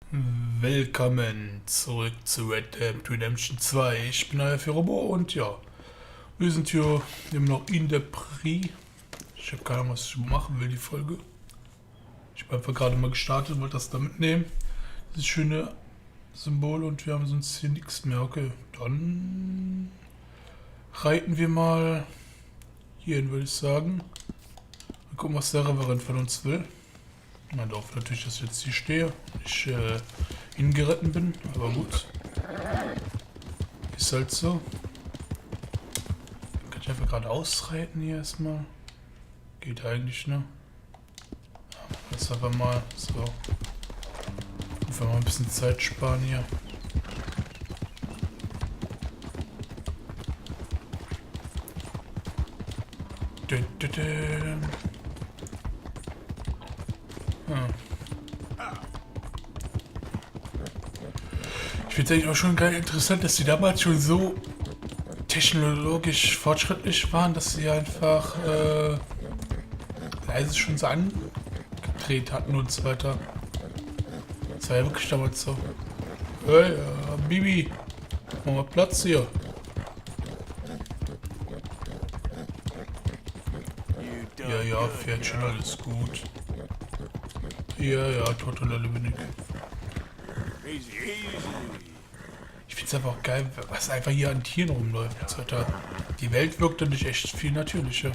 Willkommen zurück zu Red Dead Redemption 2. Ich bin euer FioreBo und ja, wir sind hier immer noch in der Prie. Ich habe keine Ahnung, was ich machen will, die Folge. Ich habe einfach gerade mal gestartet, wollte das da mitnehmen. Dieses schöne Symbol und wir haben sonst hier nichts mehr. Okay, dann reiten wir mal hierhin, würde ich sagen. Mal gucken, was der Reverend von uns will. Man darf natürlich, dass ich jetzt hier stehe, ich hingeritten bin, aber gut. Ist halt so. Kann ich einfach gerade ausreiten hier erstmal? Geht eigentlich, ne? Ja, jetzt einfach mal so. Einfach mal ein bisschen Zeit sparen hier. Hm. Ich finde es eigentlich auch schon geil interessant, dass die damals schon so technologisch fortschrittlich waren, dass sie einfach leise schon so angedreht hatten und so weiter. Das war ja wirklich damals so. Hey, Bibi, mach mal Platz hier. Ja, ja, Pferdchen, alles gut. Ja, ja, Tortolelle bin ich. Ich finde es einfach auch geil, was einfach hier an Tieren rumläuft. Die Welt wirkt dann nicht echt viel natürlicher.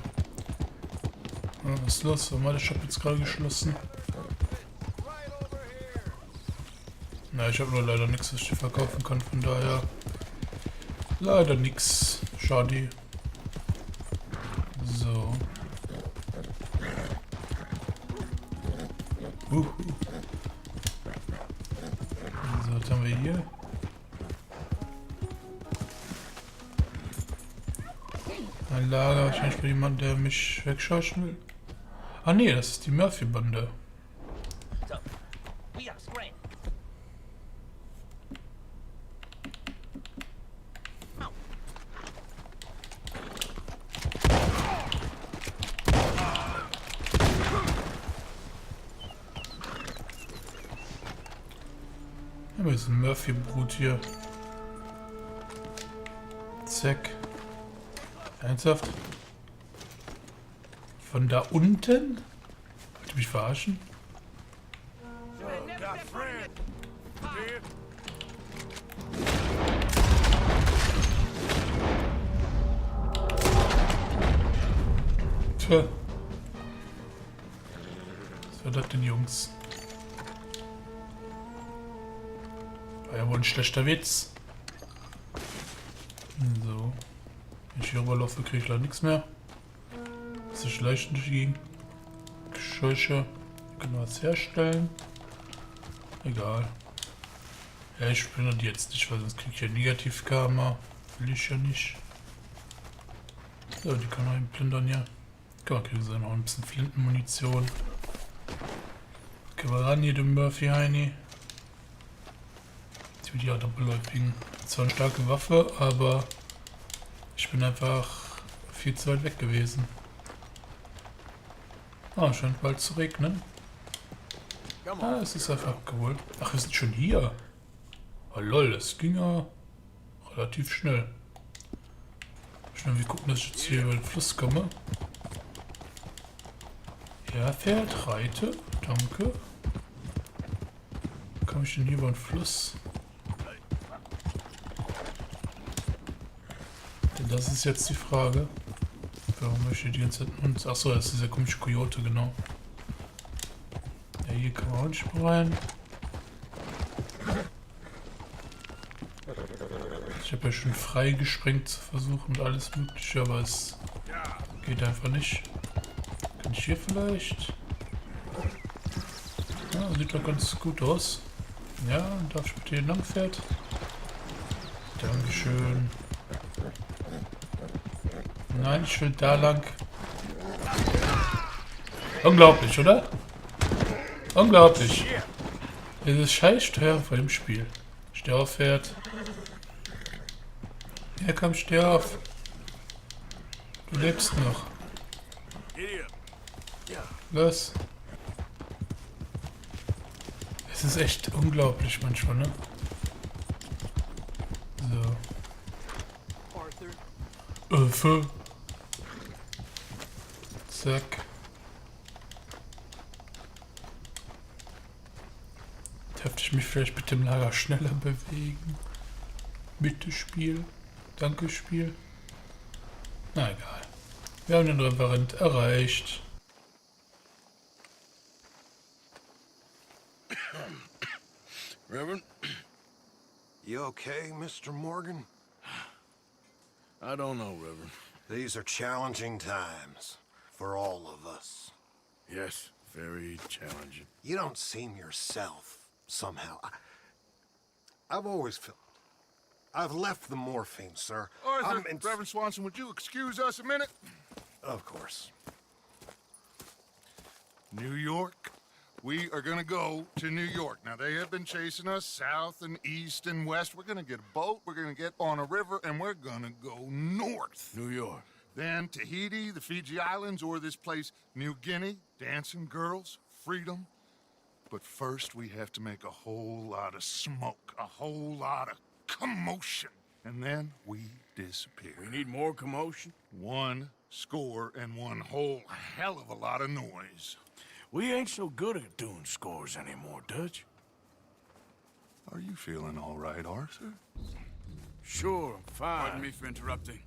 Ja, was ist los? Warum war der Shop jetzt gerade geschlossen? Na, ich habe nur leider nichts, was ich dir verkaufen kann, von daher. Leider nichts. Schade. So. So, was haben wir hier? Ein Lager, wahrscheinlich für jemanden, der mich wegscheuchen will. Ah nee, das ist die Murphy-Bande. Ja, wir sind Murphy-Brut hier. Zack. Ernsthaft? Von da unten? Wollt ihr mich verarschen? Tja. Was war das denn, Jungs? War ja wohl ein schlechter Witz. So. Wenn ich hier rüberlaufe, kriege ich leider nichts mehr. Das ist leicht durch die Gescheuche. Können wir was herstellen? Egal. Ja, ich spiele die jetzt nicht, weil sonst kriege ich ja Negativ-Karma. Will ich ja nicht. So, die kann man einplündern, ja. Guck mal, kriegen sie noch ein bisschen Flintenmunition. Gehen wir ran hier, den Murphy Heini. Die mit die doppelläufigen. Zwar eine starke Waffe, aber ich bin einfach viel zu weit weg gewesen. Ah, scheint bald zu regnen. Ah, es ist einfach abgeholt. Ach, wir sind schon hier. Oh lol, das ging ja relativ schnell. Schnell, wir gucken, dass ich jetzt hier über den Fluss komme. Ja, Pferd, reite. Danke. Komme ich denn hier über den Fluss? Denn das ist jetzt die Frage. Warum möchte ich die ganze Zeit uns. Achso, das ist dieser komische Coyote, genau. Ja, hier kann man auch nicht mehr rein. Ich habe ja schon frei gesprengt zu versuchen und alles mögliche, aber es geht einfach nicht. Kann ich hier vielleicht? Ja, sieht doch ganz gut aus. Ja, darf ich bitte hier lang fährt? Dankeschön. Nein, ich will da lang. Unglaublich, oder? Unglaublich. Dieses scheiß Steuern vor dem Spiel. Steh auf, Pferd. Ja, komm, steh auf. Du lebst noch. Los. Das ist echt unglaublich manchmal, ne? So. Öffe. Zack. Darf ich mich vielleicht mit dem Lager schneller bewegen? Bitte Spiel. Danke Spiel. Na egal. Wir haben den Referent erreicht. Reverend? You okay, Mr. Morgan? I don't know, Reverend. These are challenging times for all of us. Yes, very challenging. You don't seem yourself, somehow. I've always felt... I've left the morphine, sir. Arthur, Reverend Swanson, would you excuse us a minute? Of course. New York. We are gonna go to New York. Now, they have been chasing us south and east and west. We're gonna get a boat, we're gonna get on a river, and we're gonna go north. New York. Then Tahiti, the Fiji Islands, or this place, New Guinea, dancing girls, freedom. But first, we have to make a whole lot of smoke, a whole lot of commotion. And then we disappear. We need more commotion? 1 score and 1 whole hell of a lot of noise. We ain't so good at doing scores anymore, Dutch. Are you feeling all right, Arthur? Sure, I'm fine. Pardon me for interrupting.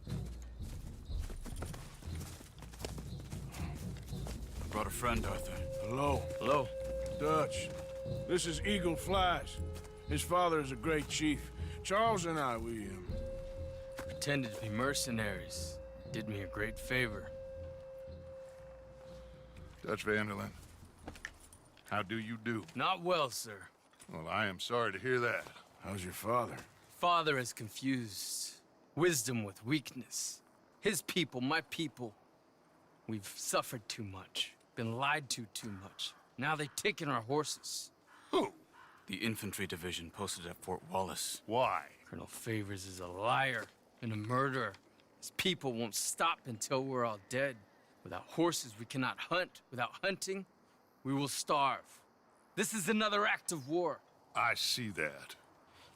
I brought a friend, Arthur. Hello. Hello. Dutch. This is Eagle Flies. His father is a great chief. Charles and I, we Pretended to be mercenaries. Did me a great favor. Dutch Vanderlyn, how do you do? Not well, sir. Well, I am sorry to hear that. How's your father? Father has confused wisdom with weakness. His people, my people. We've suffered too much. Been lied to too much. Now they've taken our horses. Who? The infantry division posted at Fort Wallace. Why? Colonel Favors is a liar and a murderer. His people won't stop until we're all dead. Without horses, we cannot hunt. Without hunting, we will starve. This is another act of war. I see that.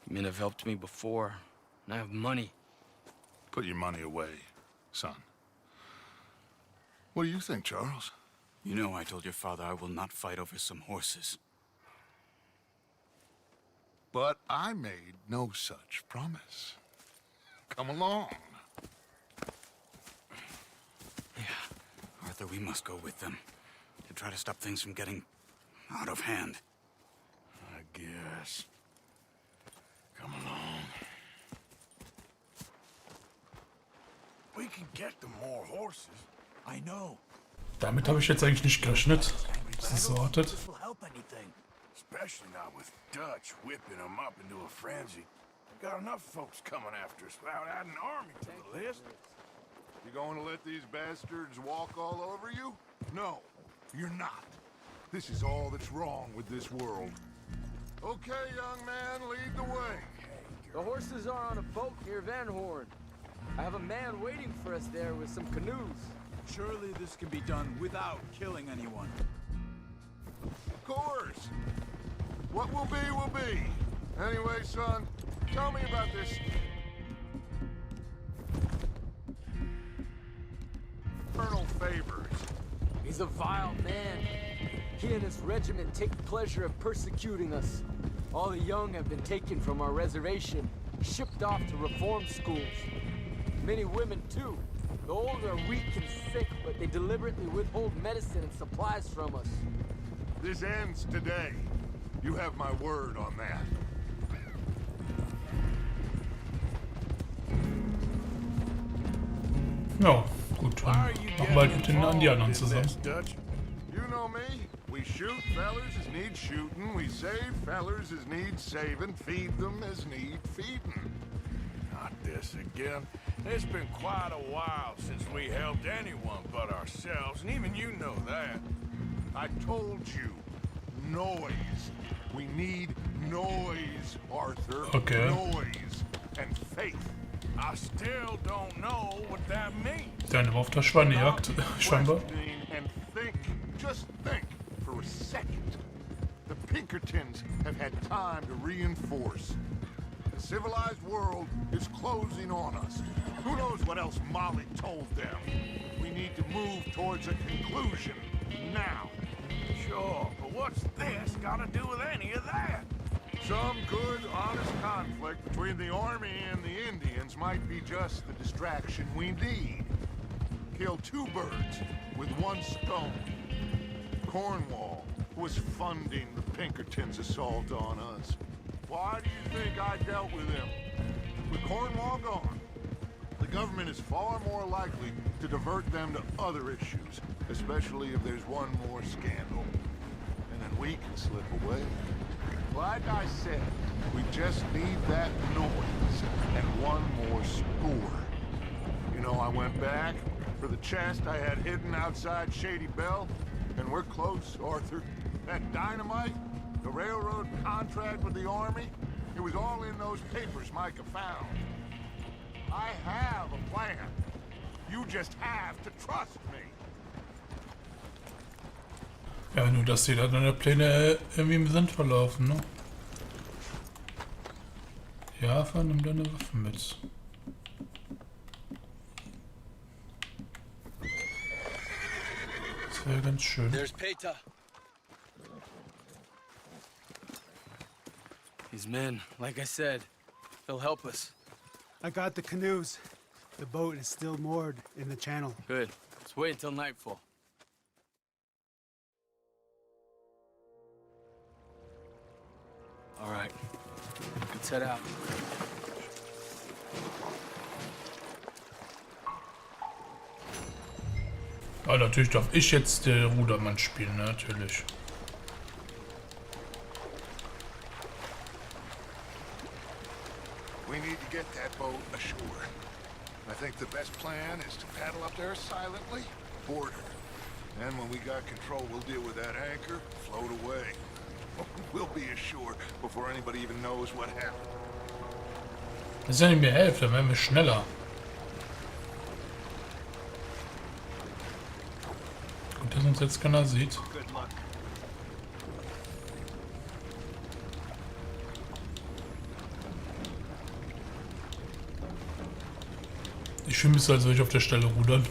Men have helped me before, and I have money. Put your money away, son. What do you think, Charles? You know I told your father I will not fight over some horses. But I made no such promise. Come along. Yeah, Arthur, we must go with them to try to stop things from getting out of hand. I guess. Come along. We can get them more horses. I know. Damit habe ich jetzt eigentlich nicht gerechnet, dass es so artet. This will help anything. Especially not with Dutch whipping them up into a frenzy. We got enough folks coming after us without adding an army to the list. You going to let these bastards walk all over you? No, you're not. This is all that's wrong with this world. Okay, young man, lead the way. The horses are on a boat near Van Horn. I have a man waiting for us there with some canoes. Surely this can be done without killing anyone. Of course. What will be, will be. Anyway, son, tell me about this. Colonel Favors. He's a vile man. He and his regiment take pleasure in persecuting us. All the young have been taken from our reservation, shipped off to reform schools. Many women, too. The old are weak and sick, but they deliberately withhold medicine and supplies from us. This ends today. You have my word on that. Ja, gut, dann machen wir halt mit den anderen zusammen. Dutch? You know me. We shoot fellers as need shooting. We save fellers as need saving. Feed them as need feeding. Not this again. It's been quite a while since we helped anyone but ourselves, and even you know that. I told you. Noise. We need noise, Arthur. Okay. Noise and faith. I still don't know what that means. Dann immer auf der Schweinejagd, scheinbar. And think, just think for a second. The Pinkertons have had time to reinforce. The civilized world is closing on us. Who knows what else Molly told them? We need to move towards a conclusion now. Sure, but what's this got to do with any of that? Some good, honest conflict between the army and the Indians might be just the distraction we need. Kill two birds with one stone. Cornwall was funding the Pinkertons' assault on us. Why do you think I dealt with him? With Cornwall gone, the government is far more likely to divert them to other issues, especially if there's one more scandal. And then we can slip away. Like I said, we just need that noise and one more score. You know, I went back for the chest I had hidden outside Shady Bell, and we're close, Arthur. That dynamite, the railroad contract with the army, it was all in those papers Micah found. I have a plan. You just have to trust me. Ja, nur dass die da deine Pläne irgendwie im Sand verlaufen, ne? Ja, nimm deine Waffen mit. Das wäre ganz schön. There's Peta. These men, like I said, they'll help us. I got the canoes. The boat is still moored in the channel. Good. Let's wait until nightfall. All right. Let's head out. Ah, natürlich darf ich jetzt der Rudermann spielen, ne? Natürlich. We need to get that boat ashore. I think the best plan is to paddle up there silently, board her. And when we got control, we'll deal with that anchor, float away. We'll be ashore before anybody even knows what happened. Das ist ja nicht mehr Hälfte, dann wären wir schneller. Gut, dass uns jetzt keiner sieht. Good luck. Ich fühle mich so, als würde ich auf der Stelle rudern.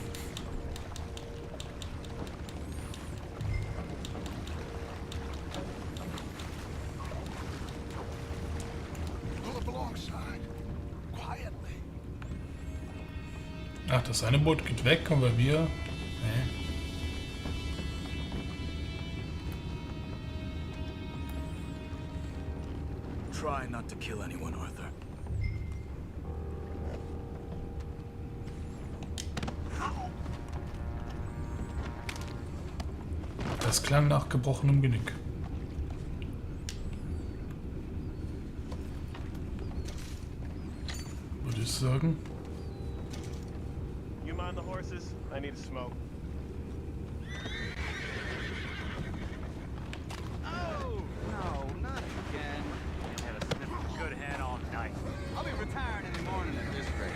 Ach, das eine Boot geht weg, aber wir... Nee. Try not to kill anyone, Arthur. Das klang nach gebrochenem Genick. Würde ich sagen. You mind the horses? I need a smoke. Oh, no, not again. I had a sniff of good head all night. I'll be retired in the morning at this rate.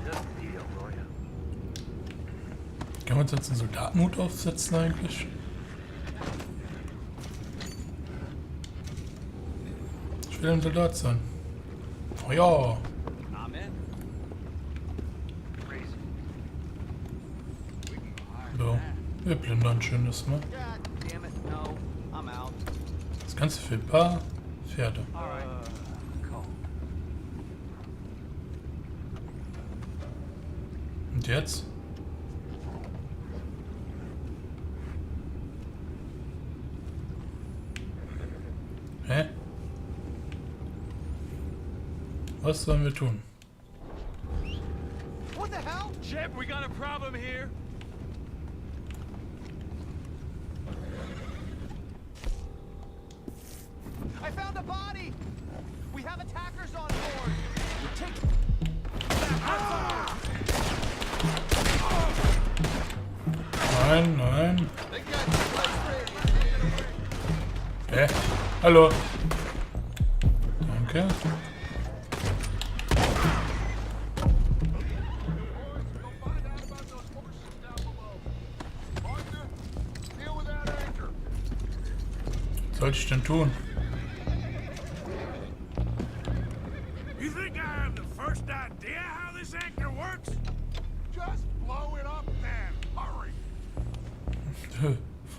Just a deal, Lawyer. Kann man uns jetzt einen Soldatenhut aufsetzen eigentlich? Ich will ein Soldat sein. Oh ja. So, wir plündern schön das mal. Das Ganze für ein paar Pferde. Und jetzt? Hä? Was sollen wir tun? What the hell? Chip, we got a problem here. I found a body! We have attackers on board! Nein, nein. Hä? Hallo? Danke. soll ich denn tun? You think I have the first idea how this anchor works? Just blow it up then. Hurry.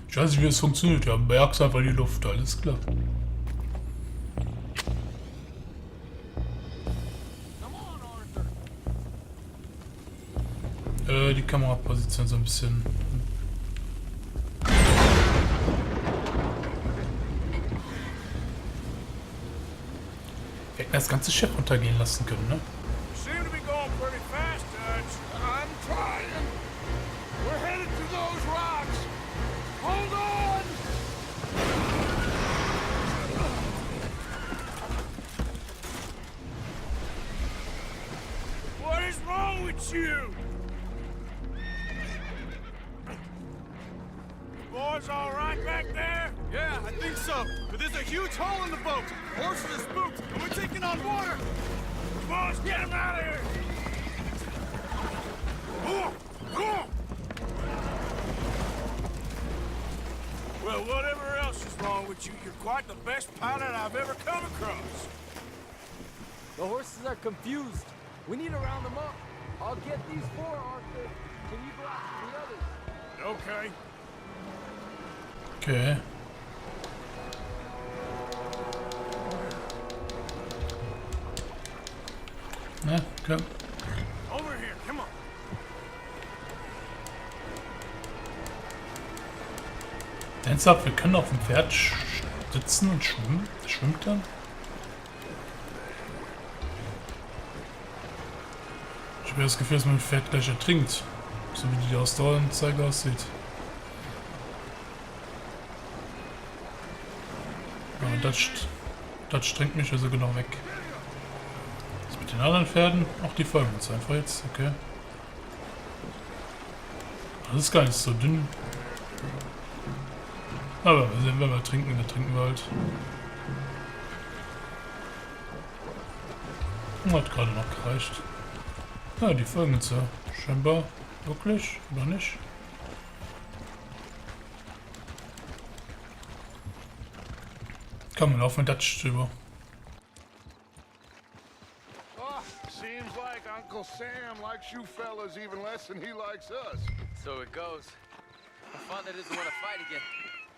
Ich weiß nicht, wie es funktioniert. Ja, merkst einfach die Luft, alles klar. Die Kameraposition so ein bisschen. Wir hätten das ganze Schiff untergehen lassen können, ne? Seem to be going pretty fast, Dutch. I'm trying. We're headed to those rocks. Hold on. What is wrong with you? Boys all right back there? Yeah, I think so. But there's a huge hole in the boat. Horses are spooked, and we're taking on water. Boys, get him out of here! Well, whatever else is wrong with you, you're quite the best pilot I've ever come across. The horses are confused. We need to round them up. I'll get these four, Arthur. Can you go after the others? Okay. Okay. Na, komm. Over here, come on. Ernsthaft, wir können auf dem Pferd sitzen und schwimmen. Schwimmt dann? Ich habe das Gefühl, dass mein Pferd gleich ertrinkt. So wie die Ausdaueranzeige aussieht. Aber das strengt mich also genau weg. Was mit den anderen Pferden? Auch die folgen uns einfach jetzt, okay. Das ist gar nicht so dünn. Aber wenn wir trinken, dann trinken wir halt. Hat gerade noch gereicht. Ja, die folgen uns ja. Scheinbar. Wirklich? Oder nicht? Komm, wir laufen mit Dutch drüber. Oh, seems like Uncle Sam likes you fellas even less than he likes us. So it goes. My father doesn't want to fight again.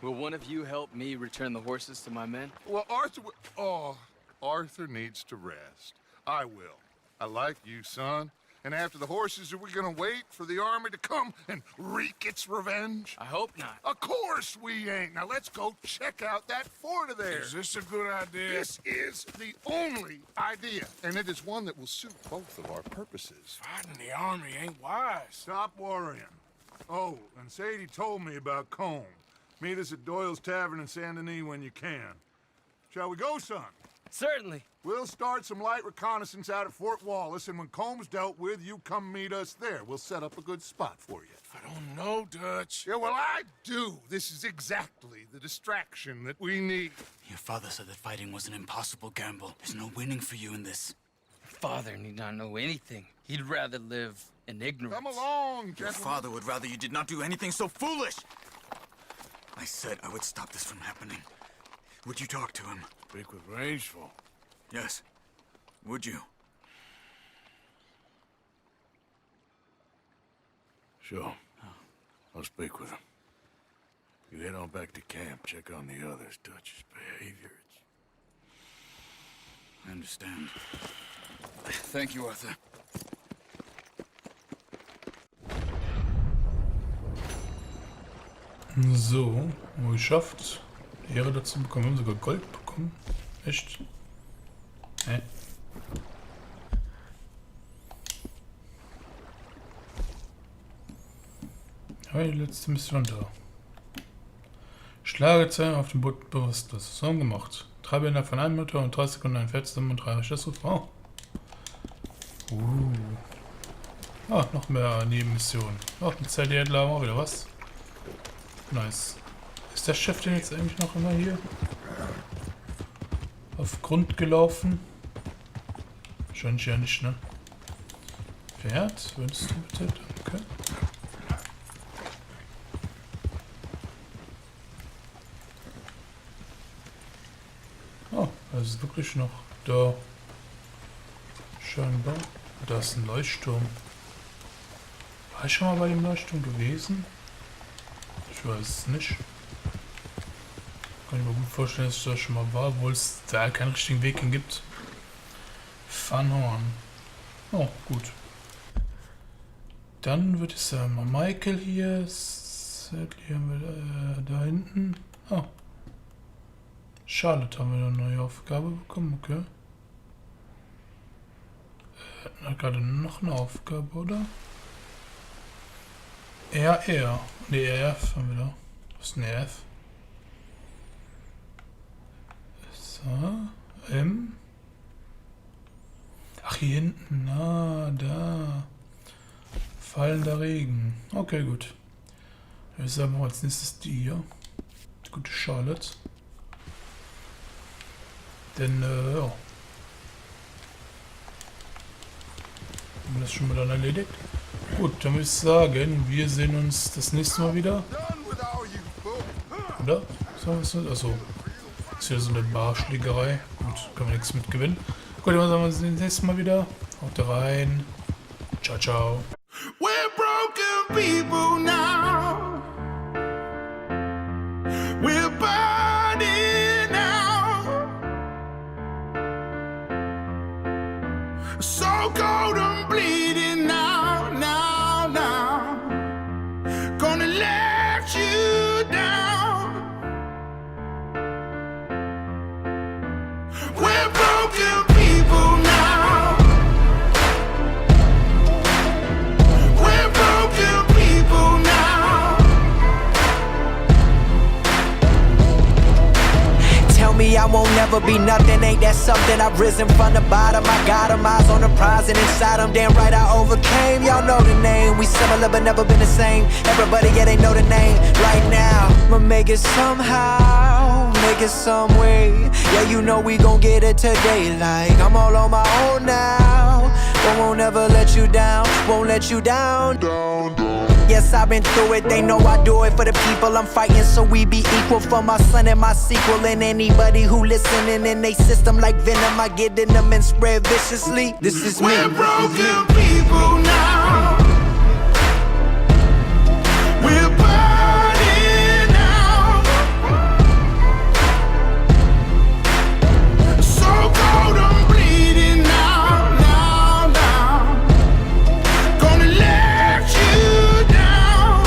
Will one of you help me return the horses to my men? Well, Arthur needs to rest. I will. I like you, son. And after the horses, are we gonna wait for the army to come and wreak its revenge? I hope not. Of course we ain't. Now let's go check out that fort of theirs. Is this a good idea? This is the only idea, and it is one that will suit both of our purposes. Fighting the army ain't wise. Stop worrying. Oh, and Sadie told me about Combe. Meet us at Doyle's Tavern in Saint Denis when you can. Shall we go, son? Certainly. We'll start some light reconnaissance out at Fort Wallace, and when Combs dealt with, you come meet us there. We'll set up a good spot for you. I don't know, Dutch. Yeah, well, I do. This is exactly the distraction that we need. Your father said that fighting was an impossible gamble. There's no winning for you in this. Father need not know anything. He'd rather live in ignorance. Come along, Your gentlemen. father would rather you did not do anything so foolish. I said I would stop this from happening. Would you talk to him? Speak with Rangeful. Yes. Would you? Sure. I'll speak with him. You head on back to camp, check on the others, Dutch's behavior. I understand. Thank you, Arthur. So, geschafft. Ehre dazu bekommen. Wir haben sogar Gold bekommen. Echt? Hä? Ja, die letzte Mission da. Schlagezeilen auf dem Boot bewusstlos. So gemacht. Treibe innerhalb von 1 Minute und 30 Sekunden ein Pferd zusammen und 3 Schüsse. Oh. Ah, noch mehr Nebenmissionen. Auch ein CD-Händler haben wir auch wieder was. Nice. Ist der Chef denn jetzt eigentlich noch immer hier? Auf Grund gelaufen? Wahrscheinlich ja nicht, ne? Pferd, würdest du bitte? Danke. Das ist wirklich noch da. Scheinbar. Da ist ein Leuchtturm. War ich schon mal bei dem Leuchtturm gewesen? Ich weiß es nicht. Kann ich mir gut vorstellen, dass ich da schon mal war, obwohl es da keinen richtigen Weg hin gibt. Funhorn. Oh, gut. Dann würde ich sagen, mal Michael hier. Sadly haben wir da hinten. Oh. Charlotte haben wir eine neue Aufgabe bekommen, okay. Hat gerade noch eine Aufgabe, oder? RR. Ne, RF haben wir da. Was ist ein RF? So. M. Ach, hier hinten. Ah, da. Fallender Regen. Okay, gut. Ich sage mal als nächstes die hier. Die gute Charlotte. Denn, ja. Haben wir das schon mal dann erledigt? Gut, dann würde ich sagen, wir sehen uns das nächste Mal wieder. Oder? So, was ist das? Achso. Ist wieder so eine Barschlägerei. Gut, kann man nichts mit gewinnen. Gut, dann sehen wir uns das nächste Mal wieder. Haut rein. Ciao, ciao. We're broken people now. We're burning now. So cold and bleeding now, now, now. Gonna let you down. We're broken people now. We're broken people now. Tell me I won't never be nothing, ain't that something? I've risen from the bottom, I got 'em, eyes on the prize and inside 'em. Damn right I overcame, y'all know the name. We similar but never been the same. Everybody, yeah, they know the name. Right now, I'ma make it somehow, make it some way. Yeah, you know we gon' get it today. Like, I'm all on my own now, but won't ever let you down, won't let you down. Yes, I've been through it, they know I do it for the people I'm fighting, so we be equal for my son and my sequel. And anybody who listening in they system like venom, I get in them and spread viciously. This is me. We're broken people now. We're burning now. So cold and bleeding now, now, now. Gonna let you down.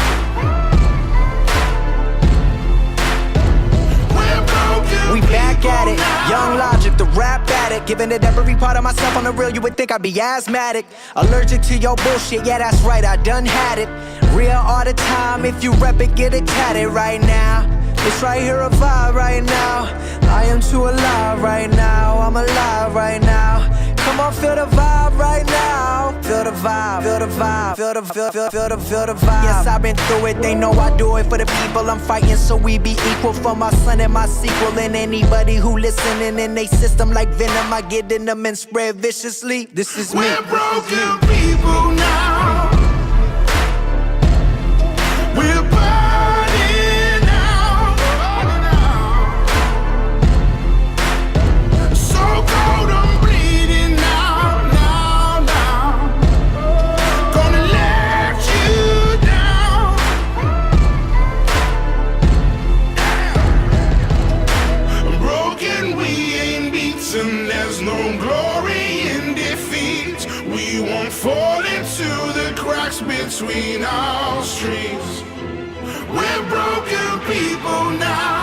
We're broken. We back at it, people young now. Logic, the rap addict. Giving it every part of myself on the real, you would think I'd be asthmatic. Allergic to your bullshit, yeah that's right, I done had it. Real all the time, if you rep it, get it tatted right now. It's right here, a vibe right now. I am too alive right now, I'm alive right now. Come on, feel the vibe right now. Feel the vibe, feel the vibe, feel the vibe. Yes, I've been through it, they know I do it for the people I'm fighting, so we be equal for my son and my sequel. And anybody who listening in they system like venom, I get in them and spread viciously. This is me. We're broken people now. We're burning now. So cold and bleeding now, now, now. Gonna let you down. Broken, we ain't beaten. There's no glory in defeat. We won't fall into the cracks between our streets. We're broken people now.